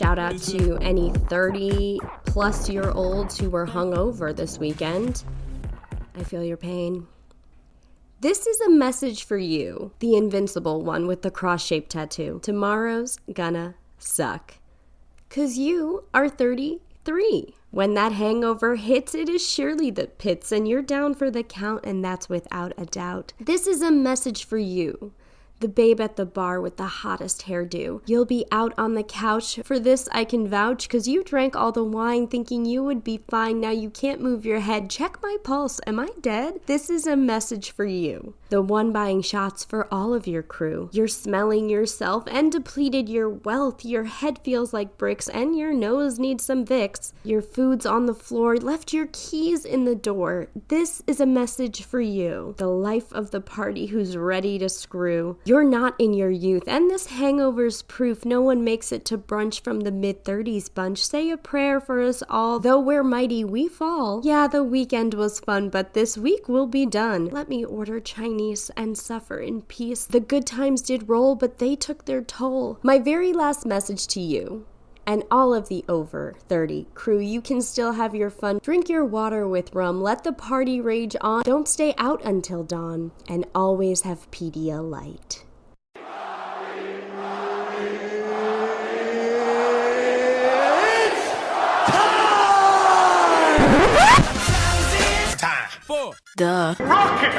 Shout out to any 30-plus-year-olds who were hungover this weekend. I feel your pain. This is a message for you, the invincible one with the cross-shaped tattoo. Tomorrow's gonna suck. 'Cause you are 33. When that hangover hits, it is surely the pits, and you're down for the count, and that's without a doubt. This is a message for you, the babe at the bar with the hottest hairdo. You'll be out on the couch. For this I can vouch, 'cause you drank all the wine thinking you would be fine. Now you can't move your head. Check my pulse. Am I dead? This is a message for you, the one buying shots for all of your crew. You're smelling yourself and depleted your wealth. Your head feels like bricks and your nose needs some Vicks. Your food's on the floor, left your keys in the door. This is a message for you, the life of the party who's ready to screw. You're not in your youth, and this hangover's proof. No one makes it to brunch from the mid-30s bunch. Say a prayer for us all. Though we're mighty, we fall. Yeah, the weekend was fun, but this week will be done. Let me order Chinese and suffer in peace. The good times did roll, but they took their toll. My very last message to you, and all of the over 30 crew, you can still have your fun. Drink your water with rum. Let the party rage on. Don't stay out until dawn. And always have Pedialyte. Time for Duh. Rocket.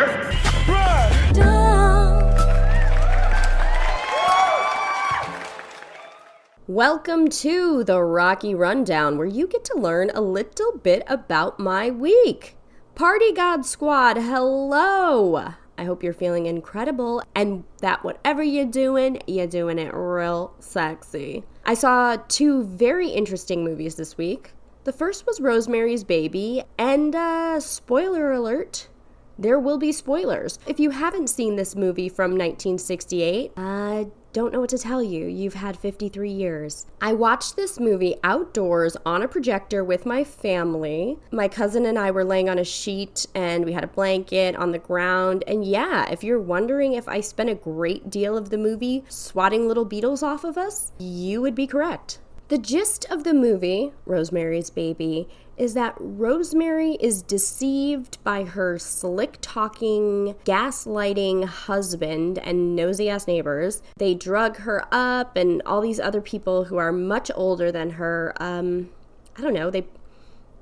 Welcome to the Rocky Rundown, where you get to learn a little bit about my week. Party God Squad, hello! I hope you're feeling incredible and that whatever you're doing it real sexy. I saw two very interesting movies this week. The first was Rosemary's Baby, and spoiler alert, there will be spoilers. If you haven't seen this movie from 1968, I don't know what to tell you. You've had 53 years. I watched this movie outdoors on a projector with my family. My cousin and I were laying on a sheet and we had a blanket on the ground. And yeah, if you're wondering if I spent a great deal of the movie swatting little beetles off of us, you would be correct. The gist of the movie, Rosemary's Baby, is that Rosemary is deceived by her slick-talking, gaslighting husband and nosy-ass neighbors. They drug her up, and all these other people who are much older than her, they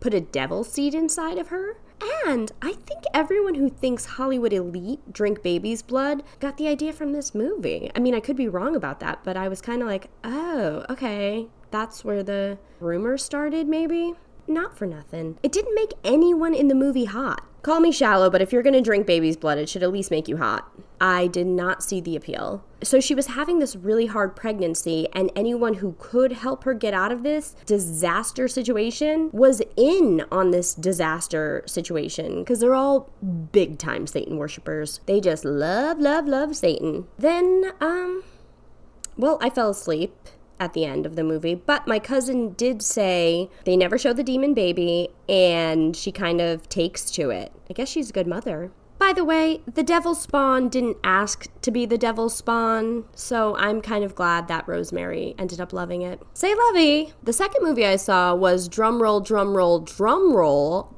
put a devil seed inside of her. And I think everyone who thinks Hollywood elite drink baby's blood got the idea from this movie. I mean, I could be wrong about that, but I was kind of like, oh, okay, that's where the rumor started, maybe? Not for nothing. It didn't make anyone in the movie hot. Call me shallow, but if you're gonna drink baby's blood, it should at least make you hot. I did not see the appeal. So she was having this really hard pregnancy, and anyone who could help her get out of this disaster situation was in on this disaster situation, because they're all big-time Satan worshipers. They just love Satan. Then, I fell asleep at the end of the movie, but my cousin did say they never show the demon baby, and she kind of takes to it. I guess she's a good mother. By the way, the devil's spawn didn't ask to be the devil's spawn, so I'm kind of glad that Rosemary ended up loving it. Say lovey! The second movie I saw was drumroll,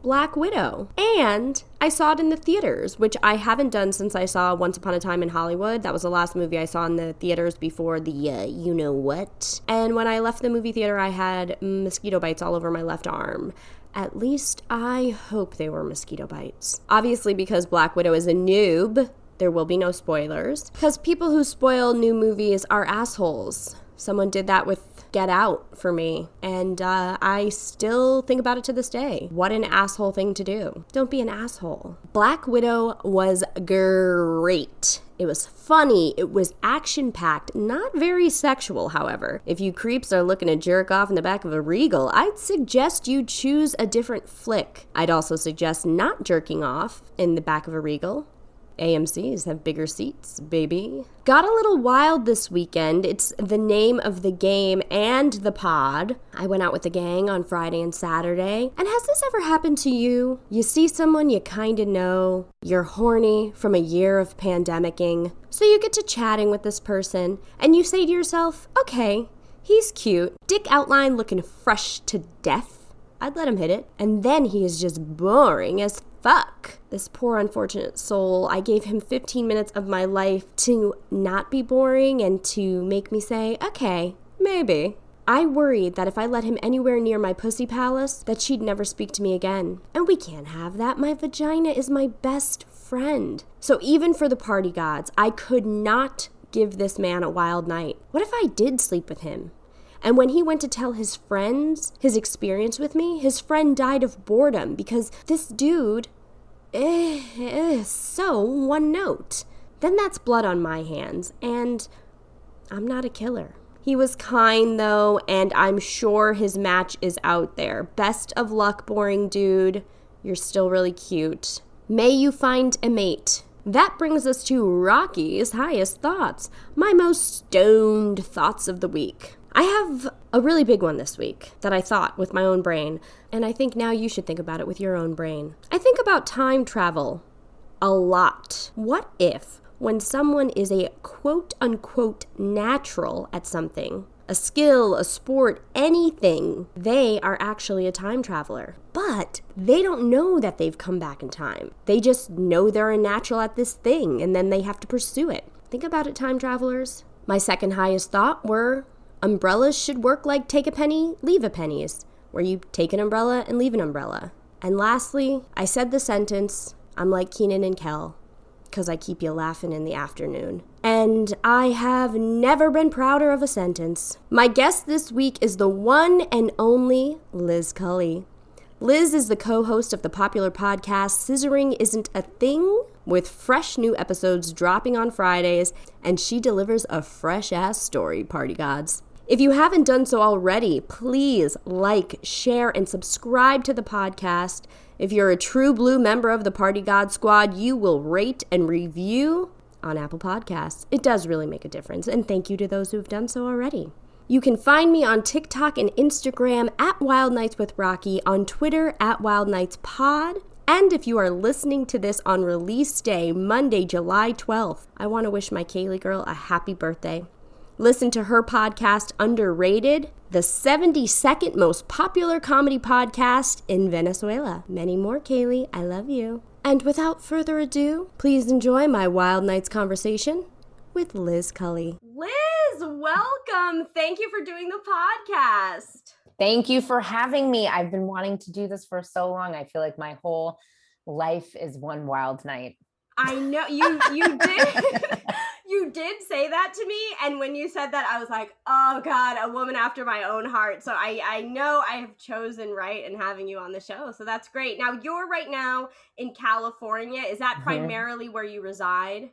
Black Widow. And I saw it in the theaters, which I haven't done since I saw Once Upon a Time in Hollywood. That was the last movie I saw in the theaters before the you-know-what. And when I left the movie theater, I had mosquito bites all over my left arm. At least I hope they were mosquito bites. Obviously, because Black Widow is a noob, there will be no spoilers. Because people who spoil new movies are assholes. Someone did that with Get Out for me, and I still think about it to this day. What an asshole thing to do. Don't be an asshole. Black Widow was great. It was funny, it was action-packed, not very sexual, however. If you creeps are looking to jerk off in the back of a Regal, I'd suggest you choose a different flick. I'd also suggest not jerking off in the back of a Regal. AMCs have bigger seats, baby. Got a little wild this weekend. It's the name of the game and the pod. I went out with the gang on Friday and Saturday. And has this ever happened to you? You see someone you kinda know. You're horny from a year of pandemicking. So you get to chatting with this person and you say to yourself, okay, He's cute, dick outline looking fresh to death. I'd let him hit it. And then he is just boring as fuck. This poor unfortunate soul, I gave him 15 minutes of my life to not be boring and to make me say, okay, maybe. I worried that if I let him anywhere near my pussy palace, that she'd never speak to me again. And we can't have that. My vagina is my best friend. So even for the party gods, I could not give this man a wild night. What if I did sleep with him? And when he went to tell his friends his experience with me, his friend died of boredom because this dude is so one note. Then that's blood on my hands, and I'm not a killer. He was kind, though, and I'm sure his match is out there. Best of luck, boring dude. You're still really cute. May you find a mate. That brings us to Rocky's highest thoughts, my most stoned thoughts of the week. I have a really big one this week that I thought with my own brain, and I think now you should think about it with your own brain. I think about time travel a lot. What if, when someone is a quote-unquote natural at something, a skill, a sport, anything, they are actually a time traveler. But they don't know that they've come back in time. They just know they're a natural at this thing, and then they have to pursue it. Think about it, time travelers. My second highest thought were umbrellas should work like take a penny, leave a pennies, where you take an umbrella and leave an umbrella. And lastly, I said the sentence, I'm like Keenan and Kel, because I keep you laughing in the afternoon. And I have never been prouder of a sentence. My guest this week is the one and only Liz Culley. Liz is the co-host of the popular podcast Scissoring Isn't a Thing, with fresh new episodes dropping on Fridays, and she delivers a fresh-ass story, party gods. If you haven't done so already, please like, share, and subscribe to the podcast. If you're a true blue member of the Party God Squad, you will rate and review on Apple Podcasts. It does really make a difference, and thank you to those who have done so already. You can find me on TikTok and Instagram at Wild Nights with Rocky, on Twitter at Wild Nights Pod, and if you are listening to this on release day, Monday, July 12th, I want to wish my Kaylee girl a happy birthday. Listen to her podcast, Underrated, the 72nd most popular comedy podcast in Venezuela. Many more, Kaylee. I love you. And without further ado, please enjoy my Wild Nights conversation with Liz Culley. Liz, welcome. Thank you for doing the podcast. Thank you for having me. I've been wanting to do this for so long. I feel like my whole life is one wild night. I know you did. You did say that to me, and when you said that, I was like, oh God, a woman after my own heart. So I know I have chosen right in having you on the show. So that's great. Now, you're right now in California. Is that primarily where you reside?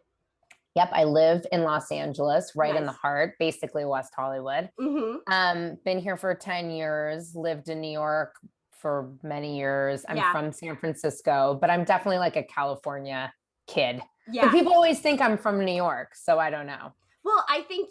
Yep. I live in Los Angeles, right Nice. in the heart, basically West Hollywood. Been here for 10 years, lived in New York for many years. I'm from San Francisco, but I'm definitely like a California kid. Yeah. But people always think I'm from New York, so I don't know. Well, I think,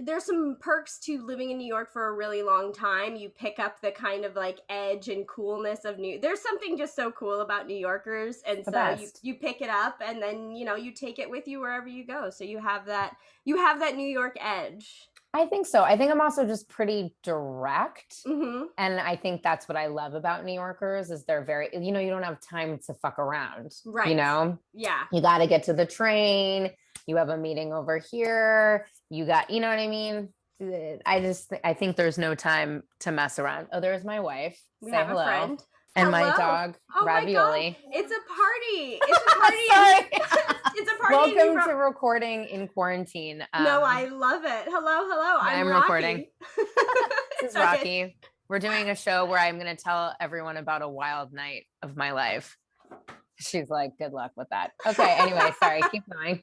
there's some perks to living in New York for a really long time. You pick up the kind of like edge and coolness of there's something just so cool about New Yorkers. And so you pick it up and then, you take it with you wherever you go. So you have that New York edge. I think so. I think I'm also just pretty direct. And I think that's what I love about New Yorkers is they're very, you don't have time to fuck around, right? Yeah. You got to get to the train. You have a meeting over here. You got, you know what I mean? I think there's no time to mess around. Oh, there's my wife. We Say have hello. a friend. And hello. my dog, Ravioli. My God. It's a party. It's a party. It's a party. Welcome to recording in quarantine. No, I love it. Hello. I'm Rocky. Recording. This is Rocky. We're doing a show where I'm going to tell everyone about a wild night of my life. She's like, good luck with that. Okay. Anyway, sorry. Keep going.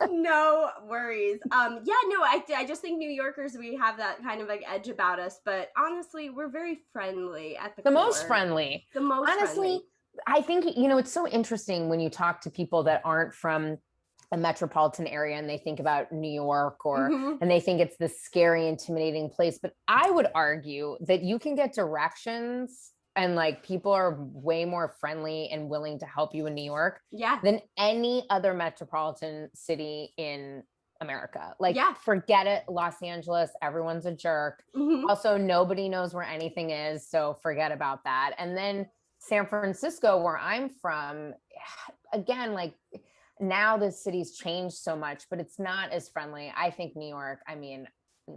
No worries. I just think New Yorkers, we have that kind of like edge about us, but honestly, we're very friendly at the core. Most friendly. The most honestly, friendly. I think, it's so interesting when you talk to people that aren't from a metropolitan area and they think about New York and they think it's this scary, intimidating place. But I would argue that you can get directions and like people are way more friendly and willing to help you in New York than any other metropolitan city in America. Like, Yeah. forget it. Los Angeles, everyone's a jerk. Mhm. Also, nobody knows where anything is. So forget about that. And then San Francisco, where I'm from, again, like now the city's changed so much, but it's not as friendly. I think New York, I mean,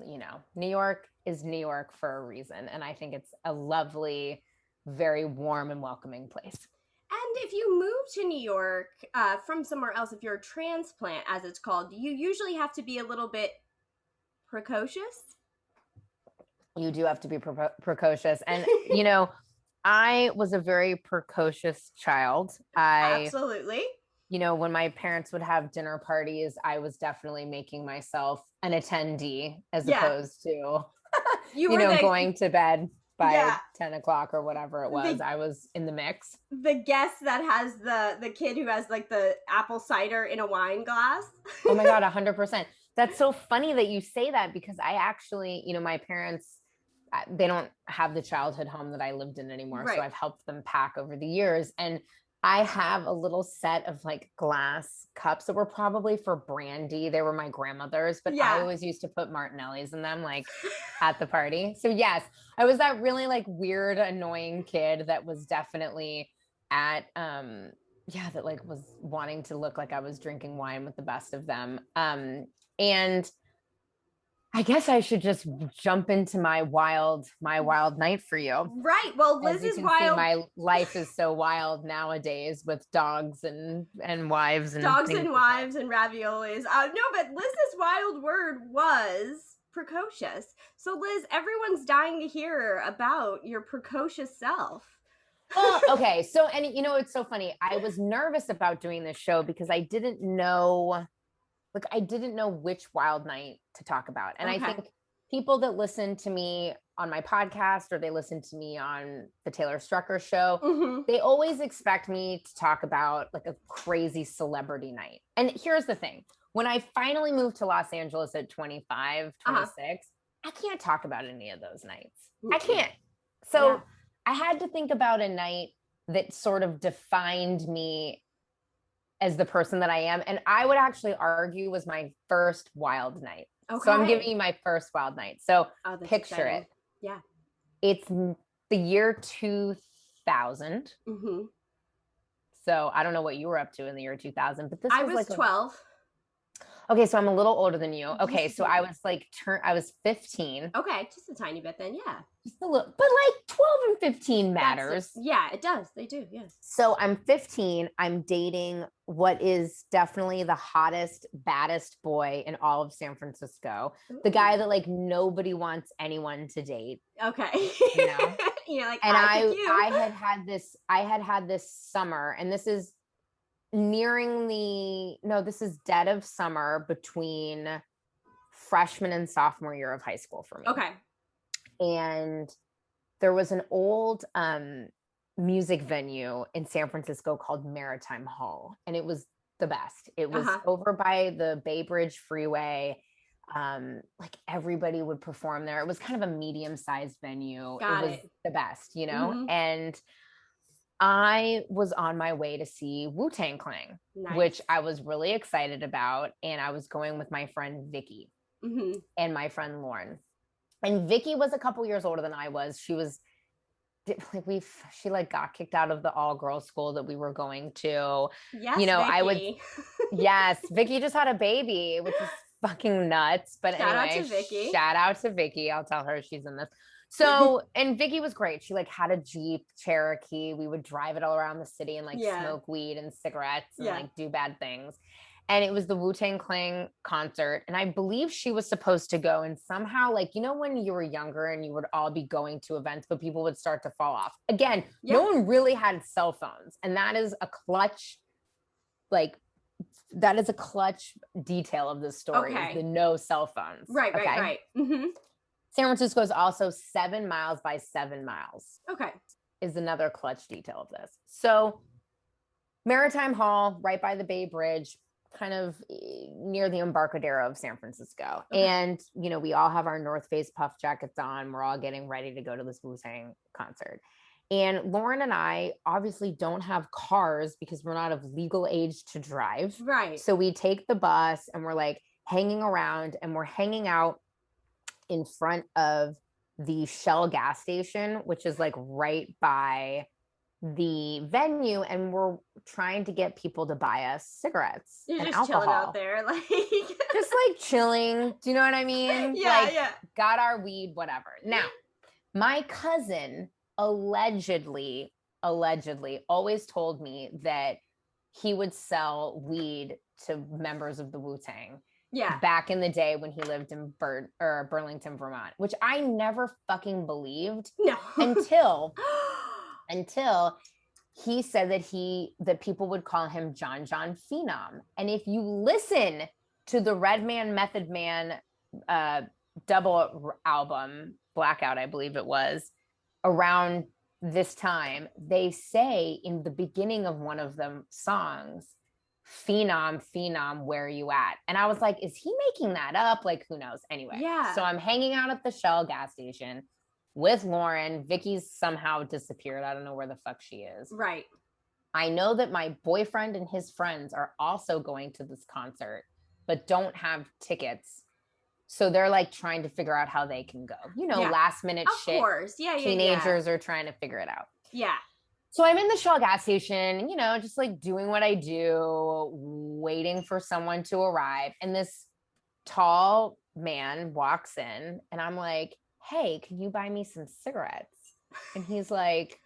you know, New York is New York for a reason. And I think it's a lovely, very warm and welcoming place. And if you move to New York from somewhere else, if you're a transplant, as it's called, you usually have to be a little bit precocious. You do have to be precocious. And, you know, I was a very precocious child. Absolutely. You know, when my parents would have dinner parties, I was definitely making myself an attendee as opposed to, you know, going to bed by 10 o'clock or whatever it was. I was in the mix. The guest that has the kid who has like the apple cider in a wine glass. Oh my God, 100%. That's so funny that you say that, because I actually, you know, my parents, they don't have the childhood home that I lived in anymore. Right. So I've helped them pack over the years. And I have a little set of like glass cups that were probably for brandy. They were my grandmother's, but I always used to put Martinelli's in them, like at the party. So yes, I was that really like weird, annoying kid that was definitely at, that like was wanting to look like I was drinking wine with the best of them. And I guess I should just jump into my wild night for you. Right. Well, Liz is wild. My life is so wild nowadays with dogs and wives and dogs and wives and raviolis. No, but Liz's wild word was precocious. So Liz, everyone's dying to hear about your precocious self. Well, okay. So, and you know, it's so funny. I was nervous about doing this show because I didn't know which wild night to talk about. And I think people that listen to me on my podcast or they listen to me on the Taylor Strucker show, they always expect me to talk about like a crazy celebrity night. And here's the thing. When I finally moved to Los Angeles at 25, 26, I can't talk about any of those nights. I can't. So I had to think about a night that sort of defined me as the person that I am. And I would actually argue was my first wild night. Okay. So I'm giving you my first wild night. So picture it. Yeah. It's the year 2000. So I don't know what you were up to in the year 2000, but I was like 12. Okay, so I'm a little older than you. Okay, so I was like, I was 15. Okay, just a tiny bit then, yeah. Just a little, but like 12 and 15 matters. Yeah, it does. They do, yeah. So I'm 15. I'm dating what is definitely the hottest, baddest boy in all of San Francisco. Ooh. The guy that like nobody wants anyone to date. Okay. You know? You're like, and I had had this summer, and this is this is dead of summer between freshman and sophomore year of high school for me. Okay. And there was an old music venue in San Francisco called Maritime Hall, and it was the best. It was over by the Bay Bridge Freeway. Like everybody would perform there. It was kind of a medium-sized venue. It was the best, you know? And I was on my way to see Wu-Tang Clan, which I was really excited about. And I was going with my friend Vicky and my friend Lauren. And Vicky was a couple years older than I was. She was like, she like got kicked out of the all-girls school that we were going to. Yes, you know, Vicky. Yes, Vicky just had a baby, which is fucking nuts. But shout out to Vicky. Shout out to Vicky. I'll tell her she's in this. So, and Vicky was great. She like had a Jeep Cherokee. We would drive it all around the city and like smoke weed and cigarettes and like do bad things. And it was the Wu-Tang Clan concert. And I believe she was supposed to go. And somehow, like, you know, when you were younger and you would all be going to events, but people would start to fall off. Again, no one really had cell phones. And that is a clutch, detail of this story, is the no cell phones. Right. San Francisco is also 7 miles by 7 miles. Okay. Is another clutch detail of this. So Maritime Hall, right by the Bay Bridge, kind of near the Embarcadero of San Francisco. Okay. And, you know, we all have our North Face puff jackets on. We're all getting ready to go to this Wu-Tang concert. And Lauren and I obviously don't have cars because we're not of legal age to drive. Right. So we take the bus and we're like, hanging around, and we're hanging out in front of the Shell gas station, which is like right by the venue, and we're trying to get people to buy us cigarettes You're and just alcohol. chilling out there, like just like chilling. Do you know what I mean? Yeah. Got our weed, whatever. Now, my cousin allegedly always told me that he would sell weed to members of the Wu-Tang. Yeah. Back in the day when he lived in Burlington, Vermont, which I never fucking believed. No. until he said that people would call him John Phenom. And if you listen to the Redman Method Man double album, Blackout, I believe it was, around this time, they say in the beginning of one of the songs, Phenom, where are you at? And I was like, is he making that up? Like, who knows? Anyway, so I'm hanging out at the Shell gas station with Lauren. Vicky's somehow disappeared. I don't know where the fuck she is. Right. I know that my boyfriend and his friends are also going to this concert, but don't have tickets. So they're like trying to figure out how they can go. You know, last minute shit. Of course. Yeah. Teenagers are trying to figure it out. Yeah. So I'm in the Shell gas station, you know, just like doing what I do, waiting for someone to arrive. And this tall man walks in and I'm like, hey, can you buy me some cigarettes? And he's like,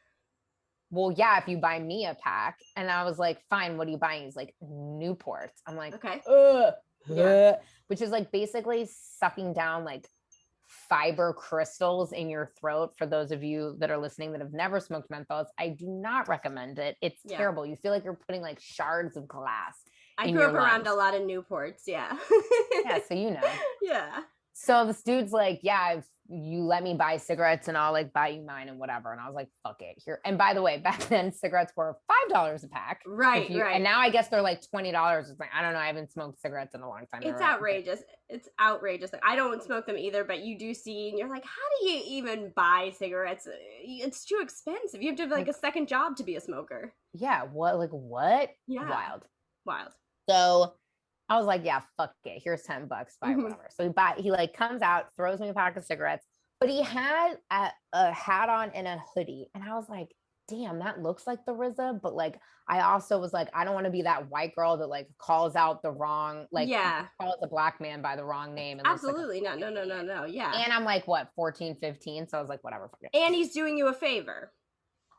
well, yeah, if you buy me a pack. And I was like, fine, what are you buying? He's like, Newport. I'm like, okay. Which is like basically sucking down like fiber crystals in your throat. For those of you that are listening that have never smoked menthols, I do not recommend it. It's terrible. You feel like you're putting like shards of glass. I grew up around a lot of Newports. Yeah. So you know. Yeah. So this dude's like, yeah, if you let me buy cigarettes and I'll like buy you mine and whatever. And I was like, fuck it. Here. And by the way, back then cigarettes were $5 a pack. Right. And now I guess they're like $20. It's like, I don't know. I haven't smoked cigarettes in a long time. It's outrageous. It's outrageous. Like, I don't smoke them either, but you do see, and you're like, how do you even buy cigarettes? It's too expensive. You have to have like a second job to be a smoker. Yeah. What? Yeah. Wild. So I was like, yeah, fuck it. Here's $10, buy whatever. So he like comes out, throws me a pack of cigarettes, but he had a hat on and a hoodie. And I was like, damn, that looks like the RZA. But like, I also was like, I don't want to be that white girl that like calls out the wrong, like calls a black man by the wrong name. And absolutely. Like no. Yeah. And I'm like, what, 14, 15? So I was like, whatever. Fuck it. And he's doing you a favor.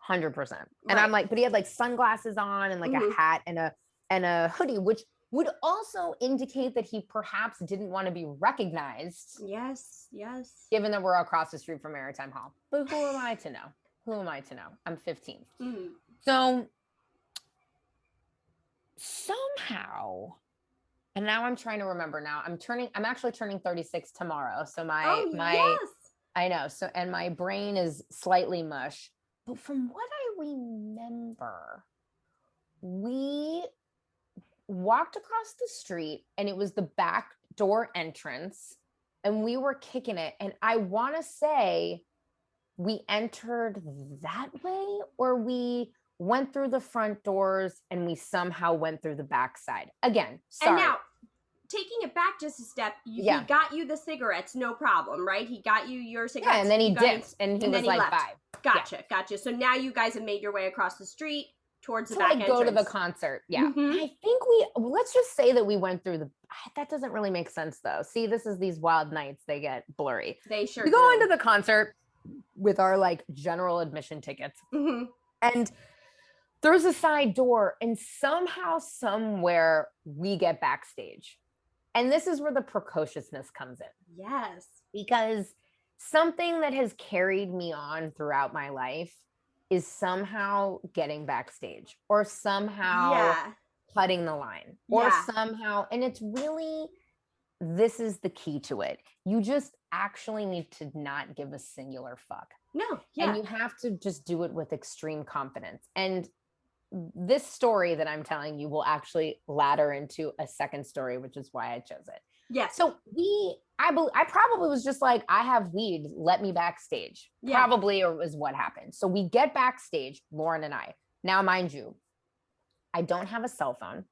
100%. And I'm like, but he had like sunglasses on and like a hat and a hoodie, which would also indicate that he perhaps didn't want to be recognized. Yes. Given that we're across the street from Maritime Hall. But who am I to know? I'm 15. So somehow, and now I'm trying to remember now, I'm actually turning 36 tomorrow. So I know. So, and my brain is slightly mush, but from what I remember, we walked across the street and it was the back door entrance and we were kicking it. And I want to say we entered that way or we went through the front doors and we somehow went through the back side. Again, sorry. And now, taking it back just a step, he got you the cigarettes, no problem, right? He got you your cigarettes. Yeah, and then he dipped and he was like, bye. Gotcha. So now you guys have made your way across the street towards the back entrance. Go to the concert. Yeah. I think let's just say that we went through that doesn't really make sense though. See, this is these wild nights. They get blurry. They sure We go into the concert with our like general admission tickets. And there's a side door and somehow, somewhere we get backstage. And this is where the precociousness comes in. Yes. Because something that has carried me on throughout my life is somehow getting backstage or somehow cutting the line or somehow, and it's really, this is the key to it. You just actually need to not give a singular fuck. No. And you have to just do it with extreme confidence. And this story that I'm telling you will actually ladder into a second story, which is why I chose it. Yes. So I probably was just like, I have weed, let me backstage. Probably is what happened. So we get backstage, Lauren and I. Now, mind you, I don't have a cell phone.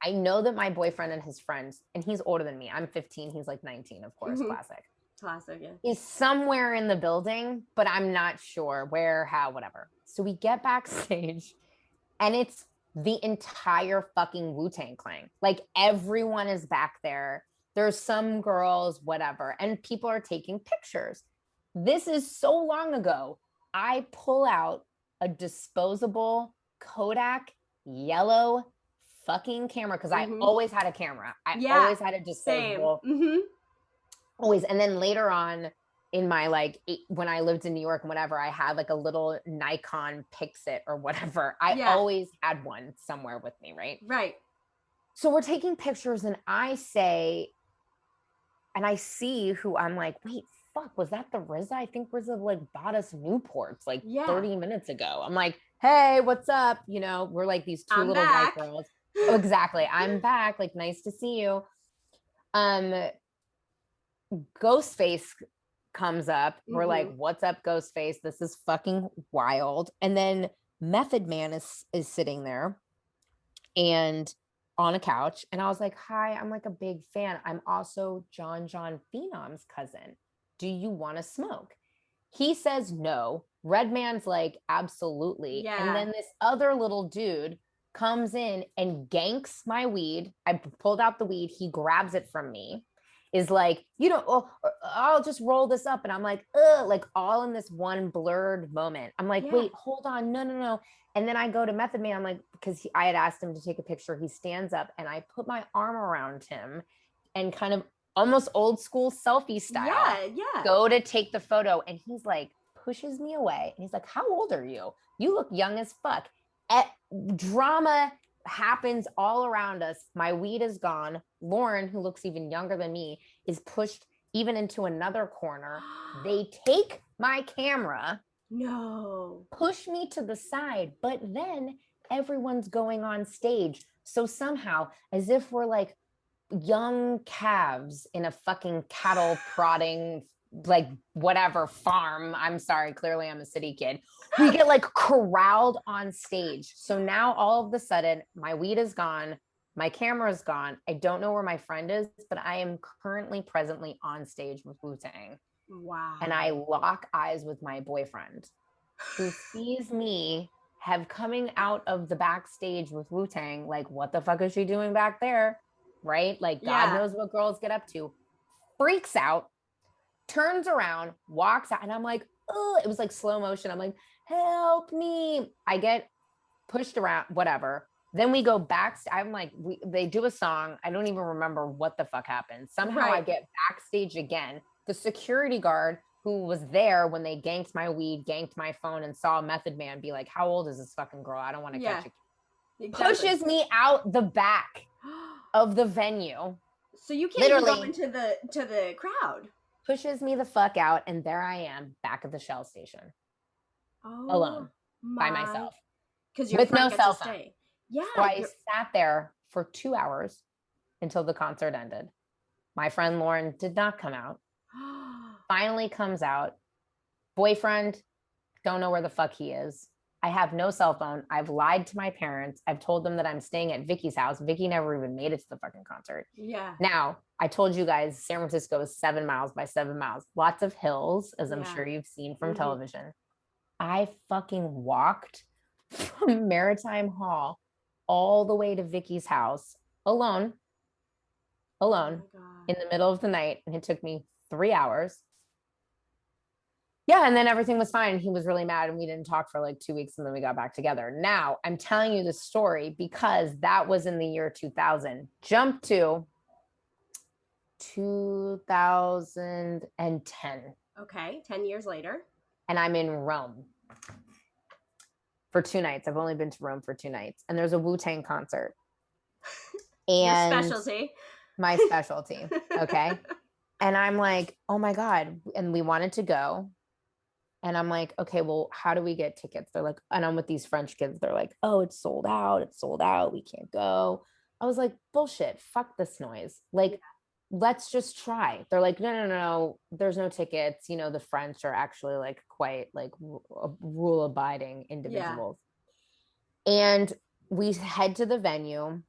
I know that my boyfriend and his friends, and he's older than me. I'm 15. He's like 19, of course. Classic. Classic, yeah. Is somewhere in the building, but I'm not sure where, how, whatever. So we get backstage and it's the entire fucking Wu-Tang Clan. Like everyone is back there. There's some girls, whatever, and people are taking pictures. This is so long ago. I pull out a disposable Kodak yellow fucking camera because I always had a camera. I always had a disposable. Always. And then later on in my when I lived in New York and whatever, I had like a little Nikon Pixit or whatever. I always had one somewhere with me, right? Right. So we're taking pictures and I say, and I see who I'm like, wait, fuck, was that the RZA? I think RZA like bought us Newports like 30 minutes ago. I'm like, hey, what's up? You know, we're like these two little white girls. Oh, exactly. I'm back. Like, nice to see you. Ghostface comes up. We're like, what's up, Ghostface? This is fucking wild. And then Method Man is sitting there and on a couch. And I was like, hi, I'm like a big fan. I'm also John Phenom's cousin. Do you want to smoke? He says no. Redman's like, absolutely. Yeah. And then this other little dude comes in and ganks my weed. I pulled out the weed. He grabs it from me. Is like, you know, oh, I'll just roll this up. And I'm like, ugh, like all in this one blurred moment. I'm like, wait, hold on. No. And then I go to Method Man. I'm like, because I had asked him to take a picture. He stands up and I put my arm around him and kind of almost old school selfie style. Go to take the photo. And he's like, pushes me away. And he's like, how old are you? You look young as fuck. Drama happens all around us. My weed is gone. Lauren, who looks even younger than me, is pushed even into another corner. They take my camera. No. Push me to the side. But then everyone's going on stage. So somehow, as if we're like young calves in a fucking cattle prodding, like whatever farm. I'm sorry. Clearly I'm a city kid. We get like corralled on stage. So now all of a sudden my weed is gone. My camera is gone. I don't know where my friend is, but I am presently on stage with Wu-Tang. Wow. And I lock eyes with my boyfriend who sees me have coming out of the backstage with Wu-Tang. Like, what the fuck is she doing back there? Right? Like God knows what girls get up to. Freaks out, turns around, walks out. And I'm like, oh, it was like slow motion. I'm like, help me. I get pushed around, whatever. Then we go back. I'm like, they do a song. I don't even remember what the fuck happened. Somehow I get backstage again. The security guard who was there when they ganked my weed, ganked my phone, and saw Method Man be like, how old is this fucking girl? I don't want to catch it. Exactly. Pushes me out the back of the venue. So you can't even go into the crowd. Pushes me the fuck out, and there I am back at the Shell station. Alone. By myself. Because with no cell phone. Yeah. So I sat there for 2 hours until the concert ended. My friend Lauren did not come out. Finally comes out. Boyfriend, don't know where the fuck he is. I have no cell phone. I've lied to my parents. I've told them that I'm staying at Vicky's house. Vicky never even made it to the fucking concert. Yeah. Now, I told you guys, San Francisco is 7 miles by 7 miles. Lots of hills, as I'm sure you've seen from television. I fucking walked from Maritime Hall all the way to Vicky's house alone in the middle of the night. And it took me 3 hours. Yeah, and then everything was fine. He was really mad and we didn't talk for like 2 weeks and then we got back together. Now, I'm telling you this story because that was in the year 2000. Jump to 2010. Okay, 10 years later. And I'm in Rome for 2 nights. I've only been to Rome for 2 nights. And there's a Wu-Tang concert. And your specialty. My specialty, okay? And I'm like, oh my God. And we wanted to go. And I'm like, okay, well, how do we get tickets? They're like, and I'm with these French kids. They're like, oh, it's sold out. It's sold out. We can't go. I was like, bullshit. Fuck this noise. Like, let's just try. They're like, no. There's no tickets. You know, the French are actually like quite like rule abiding individuals. Yeah. And we head to the venue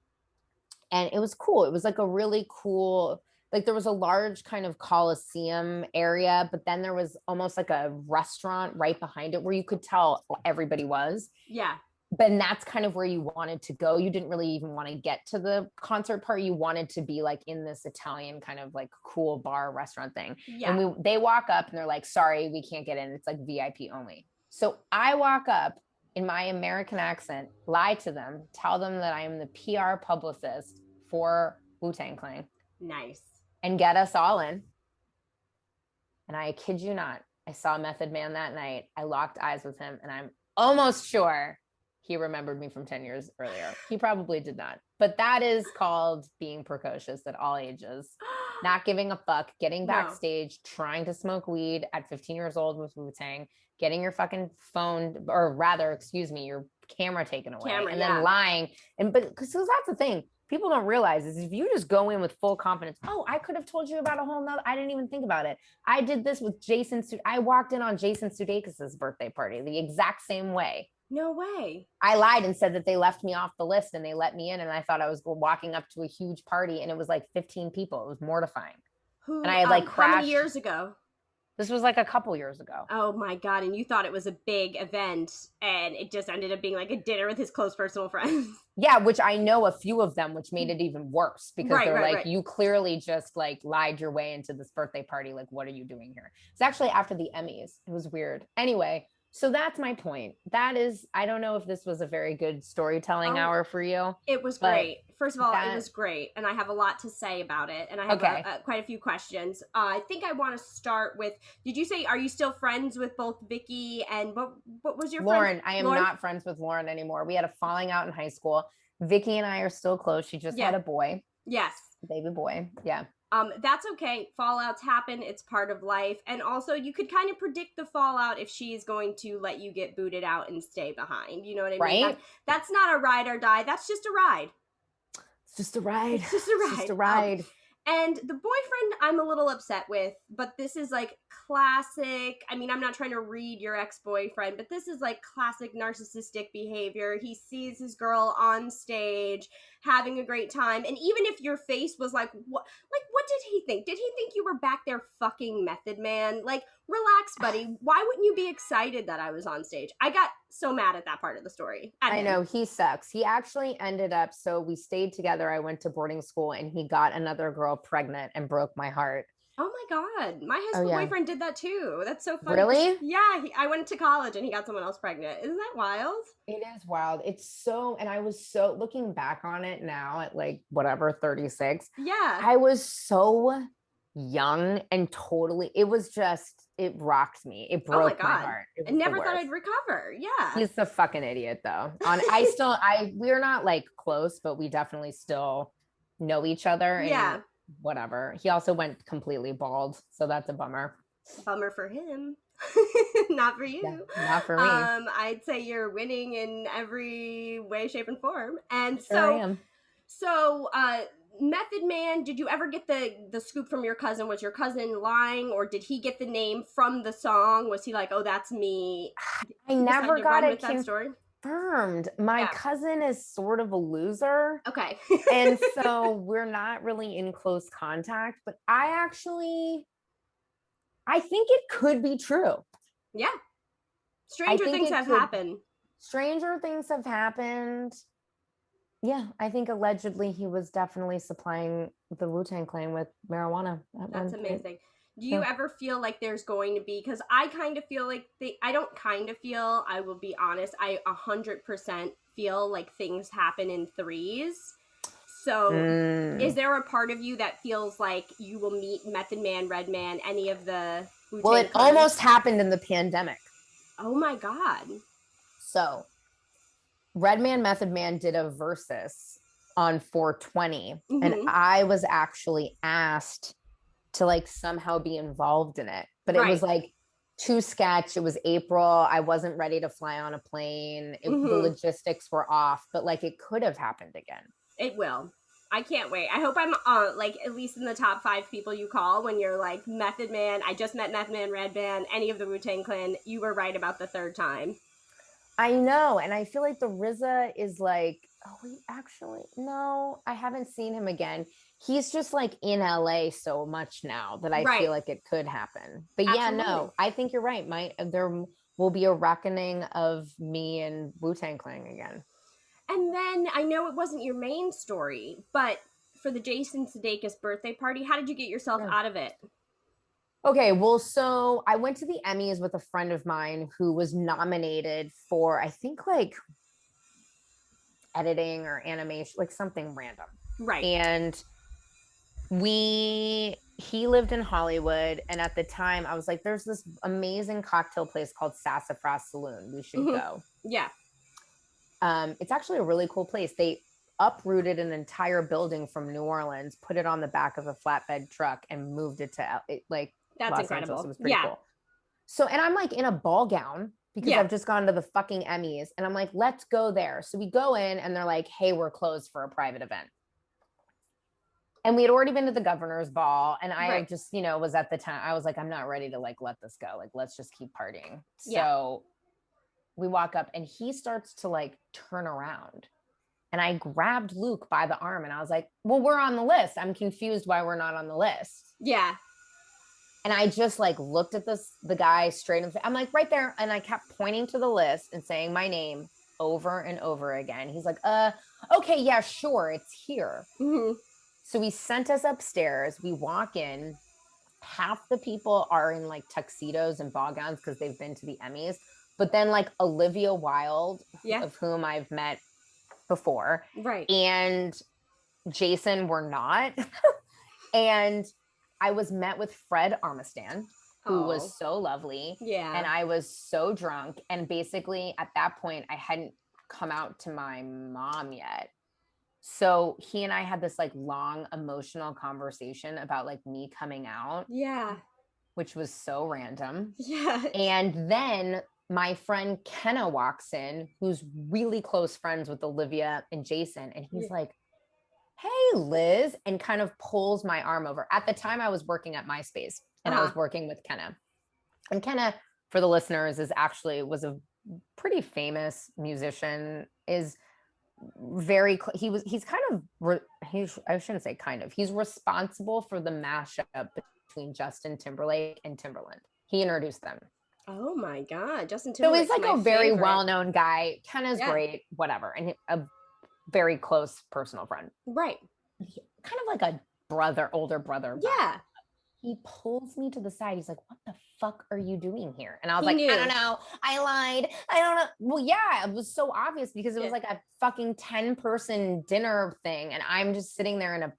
And it was cool. It was like a really cool, like there was a large kind of Coliseum area, but then there was almost like a restaurant right behind it where you could tell everybody was. Yeah. But that's kind of where you wanted to go. You didn't really even want to get to the concert part. You wanted to be like in this Italian kind of like cool bar restaurant thing. Yeah. And they walk up and they're like, sorry, we can't get in. It's like VIP only. So I walk up in my American accent, lie to them, tell them that I am the PR publicist for Wu-Tang Clan. Nice. And get us all in. And I kid you not, I saw Method Man that night. I locked eyes with him, and I'm almost sure he remembered me from 10 years earlier. He probably did not. But that is called being precocious at all ages. Not giving a fuck, getting backstage, trying to smoke weed at 15 years old with Wu-Tang, getting your fucking phone, or rather, excuse me, your camera taken away, and then lying. But because that's the thing. People don't realize is if you just go in with full confidence, oh, I could have told you about a whole nother, I didn't even think about it. I did this with I walked in on Jason Sudeikis' birthday party the exact same way. No way. I lied and said that they left me off the list and they let me in, and I thought I was walking up to a huge party and it was like 15 people. It was mortifying. And I had like crashed. How many years ago? This was like a couple years ago. Oh my God. And you thought it was a big event and it just ended up being like a dinner with his close personal friends. Yeah, which I know a few of them, which made it even worse because they're like, you clearly just like lied your way into this birthday party. Like, what are you doing here? It's actually after the Emmys. It was weird. Anyway, so that's my point. That is, I don't know if this was a very good storytelling hour for you. It was great. First of all, it was great. And I have a lot to say about it. And I have quite a few questions. I think I want to start with, did you say, are you still friends with both Vicky and what was your Lauren? friend? I am not friends with Lauren anymore. We had a falling out in high school. Vicky and I are still close. She just had a boy. Yes. Baby boy. Yeah. That's okay. Fallouts happen. It's part of life. And also you could kind of predict the fallout if she is going to let you get booted out and stay behind. You know what I mean? Right? That's not a ride or die. That's just a ride. It's just a ride. It's just a ride. It's just a ride. And the boyfriend I'm a little upset with, but this is like classic. I mean, I'm not trying to read your ex-boyfriend, but this is like classic narcissistic behavior. He sees his girl on stage having a great time. And even if your face was like, what did he think? Did he think you were back there fucking Method Man? Like, relax, buddy. Why wouldn't you be excited that I was on stage? I got so mad at that part of the story. I know, he sucks. He actually ended up, so we stayed together. I went to boarding school and he got another girl pregnant and broke my heart. Oh my God. My high school boyfriend did that too. That's so funny. Really? Yeah. I went to college and he got someone else pregnant. Isn't that wild? It is wild. It's so, and I was so, looking back on it now at like whatever, 36. Yeah. I was so young and totally, it was just, it rocked me. It broke my heart. I never thought I'd recover. Yeah. He's a fucking idiot though. We're not like close, but we definitely still know each other. And whatever. He also went completely bald. So that's a bummer. Bummer for him. Not for you. Yeah, not for me. I'd say you're winning in every way, shape, and form. And sure so Method Man, did you ever get the scoop from your cousin? Was your cousin lying, or did he get the name from the song? Was he like, oh, that's me? I never got it story? Confirmed. My cousin is sort of a loser. Okay. And so we're not really in close contact, but I think it could be true. Yeah. Stranger things have happened. Stranger things have happened. Yeah, I think allegedly he was definitely supplying the Wu-Tang Clan with marijuana. That's amazing. Do you ever feel like there's going to be, because I kind of feel like I will be honest, I 100% feel like things happen in threes. So is there a part of you that feels like you will meet Method Man, Redman, any of the Wu-Tang Well, it Clan? almost happened in the pandemic. Oh my God. So Redman, Method Man did a versus on 420. And I was actually asked to like somehow be involved in it. But it was like too sketch. It was April. I wasn't ready to fly on a plane. The logistics were off, but like it could have happened again. It will. I can't wait. I hope I'm like at least in the top 5 people you call when you're like Method Man. I just met Method Man, Redman, any of the Wu-Tang Clan. You were right about the third time. I know. And I feel like the RZA is like, oh, wait, actually, no, I haven't seen him again. He's just like in LA so much now that I Right. feel like it could happen. But yeah, Absolutely. no, I think you're right. There will be a reckoning of me and Wu-Tang Clan again. And then I know it wasn't your main story, but for the Jason Sudeikis birthday party, how did you get yourself Yeah. out of it? Okay, well, so I went to the Emmys with a friend of mine who was nominated for, I think, like editing or animation, like something random. Right. And he lived in Hollywood. And at the time, I was like, there's this amazing cocktail place called Sassafras Saloon. We should Mm-hmm. go. Yeah. It's actually a really cool place. They uprooted an entire building from New Orleans, put it on the back of a flatbed truck, and moved it to like That's Los Angeles. It incredible. was pretty Yeah. cool. So, and I'm like in a ball gown because Yeah. I've just gone to the fucking Emmys, and I'm like, let's go there. So we go in, and they're like, hey, we're closed for a private event. And we had already been to the governor's ball, and I Right. just, was at the time, I was like, I'm not ready to like let this go. Like, let's just keep partying. Yeah. So we walk up, and he starts to like turn around. And I grabbed Luke by the arm, and I was like, well, we're on the list. I'm confused why we're not on the list. Yeah. And I just like looked at the guy straight in the face. I'm like, right there. And I kept pointing to the list and saying my name over and over again. He's like, okay, yeah, sure, it's here. Mm-hmm. So he sent us upstairs. We walk in. Half the people are in like tuxedos and ball gowns because they've been to the Emmys. But then like Olivia Wilde, Yeah. of whom I've met before, Right. and Jason were not. And I was met with Fred Armistan, who was so lovely. Yeah. And I was so drunk. And basically, at that point, I hadn't come out to my mom yet. So he and I had this like long emotional conversation about like me coming out. Yeah. Which was so random. Yeah. And then my friend Kenna walks in, who's really close friends with Olivia and Jason. And he's like, hey, Liz, and kind of pulls my arm over. At the time, I was working at MySpace, and I was working with Kenna. And Kenna, for the listeners, was a pretty famous musician, he's responsible for the mashup between Justin Timberlake and Timberland. He introduced them. Oh my God, Justin Timberlake. So he's like a very favorite. well-known guy. Kenna's great, whatever, and a very close personal friend. Right. Kind of like a older brother. Yeah. He pulls me to the side. He's like, what the fuck are you doing here? And I was I don't know. I lied. I don't know. Well, yeah, it was so obvious because it was like a fucking 10-person dinner thing. And I'm just sitting there in a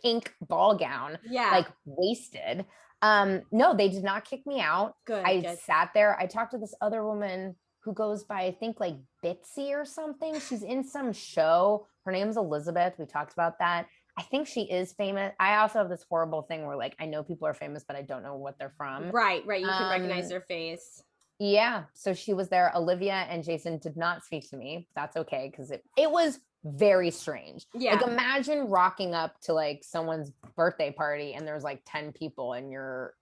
pink ball gown, like wasted. No, they did not kick me out. I sat there. I talked to this other woman who goes by, I think, like Bitsy or something. She's in some show. Her name's Elizabeth. We talked about that. I think she is famous. I also have this horrible thing where like I know people are famous, but I don't know what they're from. Right. You can recognize their face. Yeah. So she was there. Olivia and Jason did not speak to me. That's okay because it was very strange. Yeah. Like imagine rocking up to like someone's birthday party and there's like 10 people and you're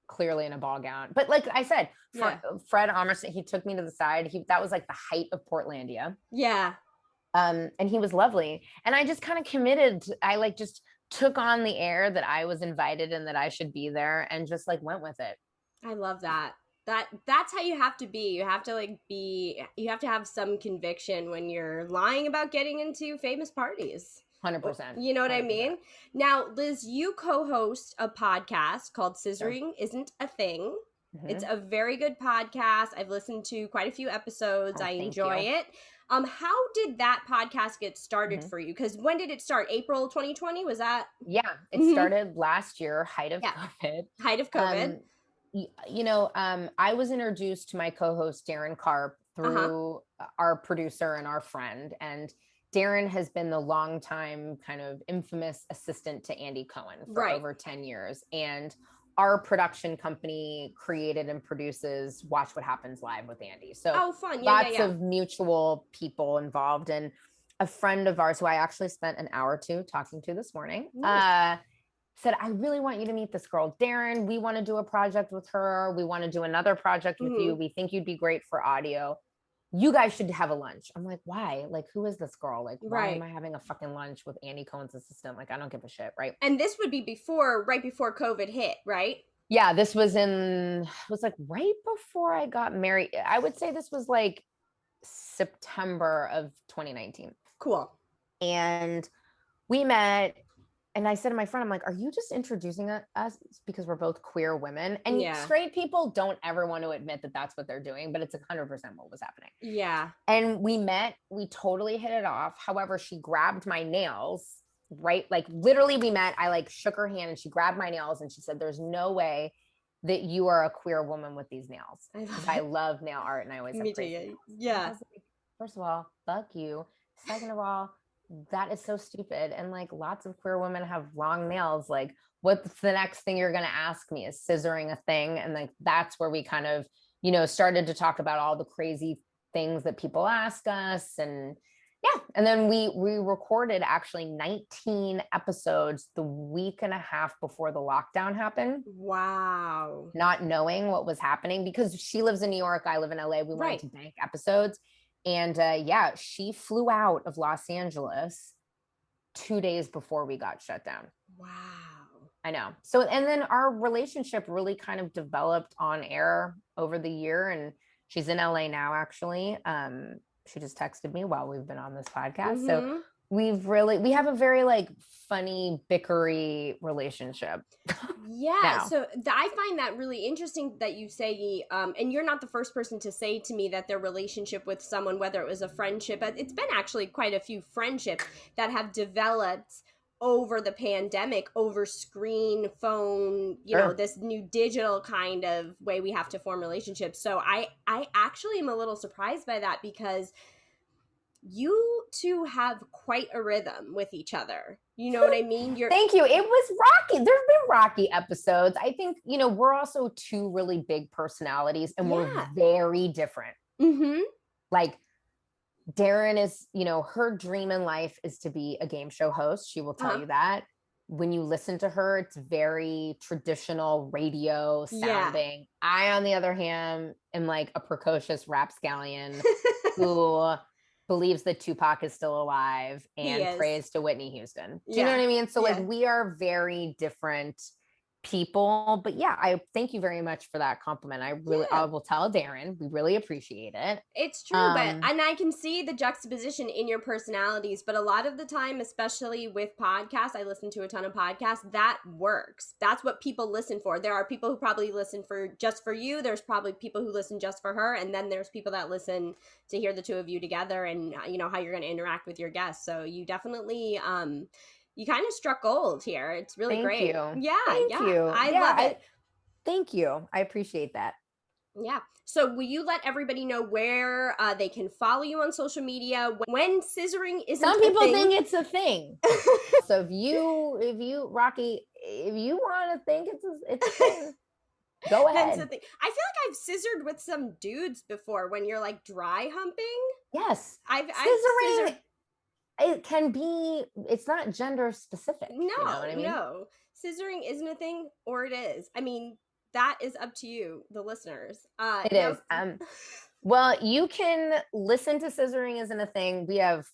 clearly in a ball gown. But like I said, Fred Armistan, he took me to the side. That was like the height of Portlandia. Yeah. And he was lovely. And I just kind of committed. I like just took on the air that I was invited and that I should be there and just like went with it. I love that. That's how you have to be. You have to you have to have some conviction when you're lying about getting into famous parties. 100%. You know what 100%. I mean? Now, Liz, you co-host a podcast called Scissoring Isn't a Thing. Mm-hmm. It's a very good podcast. I've listened to quite a few episodes. I enjoy it. How did that podcast get started for you? Because when did it start? April 2020? Was that? Yeah, it started last year, height of COVID. Height of COVID. I was introduced to my co-host Darren Karp through our producer and our friend, and Darren has been the longtime kind of infamous assistant to Andy Cohen for over 10 years. And our production company created and produces Watch What Happens Live with Andy. So fun. Lots of mutual people involved. And a friend of ours who I actually spent an hour or two talking to this morning said, I really want you to meet this girl, Darren. We want to do a project with her. We want to do another project with you. We think you'd be great for audio. you guys should have a lunch. I'm like, why? Like, who is this girl? Like, why am Right. I having a fucking lunch with Andy Cohen's assistant? Like, I don't give a shit, right? And this would be right before COVID hit, right? Yeah, this was like right before I got married. I would say this was like September of 2019. Cool. And we met, and I said to my friend, I'm like, are you just introducing us because we're both queer women? And Yeah. straight people don't ever want to admit that that's what they're doing, but it's 100% what was happening. Yeah. And we met, we totally hit it off. However, she grabbed my nails, right? Like literally we met, I like shook her hand and she grabbed my nails and she said, there's no way that you are a queer woman with these nails. Because I love nail art and I always have crazy nails. Yeah. Like, first of all, fuck you. Second of all, that is so stupid. And like lots of queer women have long nails. Like, what's the next thing you're going to ask me? Is scissoring a thing? And like, that's where we kind of, you know, started to talk about all the crazy things that people ask us. And yeah. And then we recorded actually 19 episodes the week and a half before the lockdown happened. Wow. Not knowing what was happening because she lives in New York. I live in LA. We wanted to bank episodes. And yeah, she flew out of Los Angeles 2 days before we got shut down. Wow. I know. So, and then our relationship really kind of developed on air over the year. And she's in LA now, actually. She just texted me while we've been on this podcast. So we have a very like funny, bickery relationship. Yeah. So I find that really interesting that you say, and you're not the first person to say to me that their relationship with someone, whether it was a friendship, but it's been actually quite a few friendships that have developed over the pandemic, over screen, phone, you know, this new digital kind of way we have to form relationships. So I actually am a little surprised by that because you two have quite a rhythm with each other. You know what I mean? Thank you. It was rocky. There's been rocky episodes. I think, you know, we're also two really big personalities and we're very different. Like Darren is, you know, her dream in life is to be a game show host. She will tell you that. When you listen to her, it's very traditional radio sounding. I, on the other hand, am like a precocious rapscallion who believes that Tupac is still alive and prays to Whitney Houston. Do you know what I mean? So like we are very different people, but yeah, I thank you very much for that compliment. I will tell Darren, we really appreciate it. It's true, and I can see the juxtaposition in your personalities, but a lot of the time, especially with podcasts, I listen to a ton of podcasts, that works. That's what people listen for. There are people who probably listen for just for you. There's probably people who listen just for her, and then there's people that listen to hear the two of you together and you know how you're going to interact with your guests. So you definitely you kind of struck gold here. It's really great. Thank you. Thank you. I love it. Thank you. I appreciate that. Yeah. So will you let everybody know where they can follow you on social media when scissoring isn't Some people a thing? think it's a thing. So if you Rocky, if you want to think it's a thing, go ahead. I feel like I've scissored with some dudes before when you're like dry humping. Yes. I've scissoring. It can be, it's not gender specific. No, you know what I mean? No. Scissoring isn't a thing, or it is. I mean, that is up to you, the listeners. It is. Well, you can listen to Scissoring Isn't a Thing. We have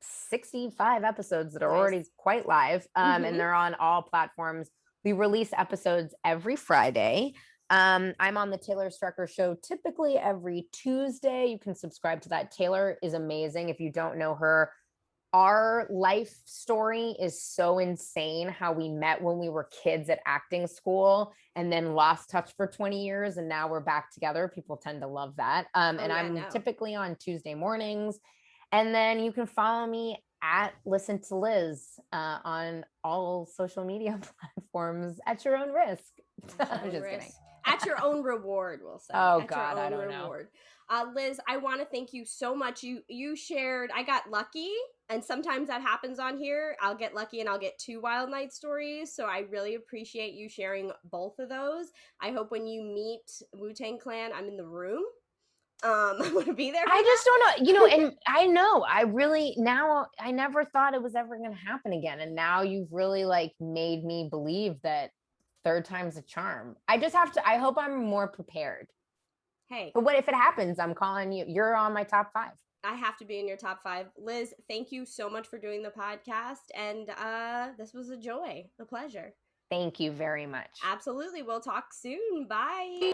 65 episodes that are already quite live, and they're on all platforms. We release episodes every Friday. I'm on the Taylor Strecker Show typically every Tuesday. You can subscribe to that. Taylor is amazing. If you don't know her, our life story is so insane how we met when we were kids at acting school and then lost touch for 20 years. And now we're back together. People tend to love that. I'm typically on Tuesday mornings. And then you can follow me at Listen to Liz on all social media platforms at your own risk. I'm just kidding. At your own reward, we'll say. Oh, God, I don't know. Liz, I want to thank you so much. You shared, I got lucky, and sometimes that happens on here. I'll get lucky and I'll get 2 Wild Night stories, so I really appreciate you sharing both of those. I hope when you meet Wu-Tang Clan, I'm in the room. I'm going to be there. I just don't know, you know, and I know, I never thought it was ever going to happen again, and now you've really like made me believe that third time's a charm. I hope I'm more prepared. Hey. But what if it happens? I'm calling you. You're on my top 5. I have to be in your top 5. Liz, thank you so much for doing the podcast. And this was a joy, a pleasure. Thank you very much. Absolutely. We'll talk soon. Bye.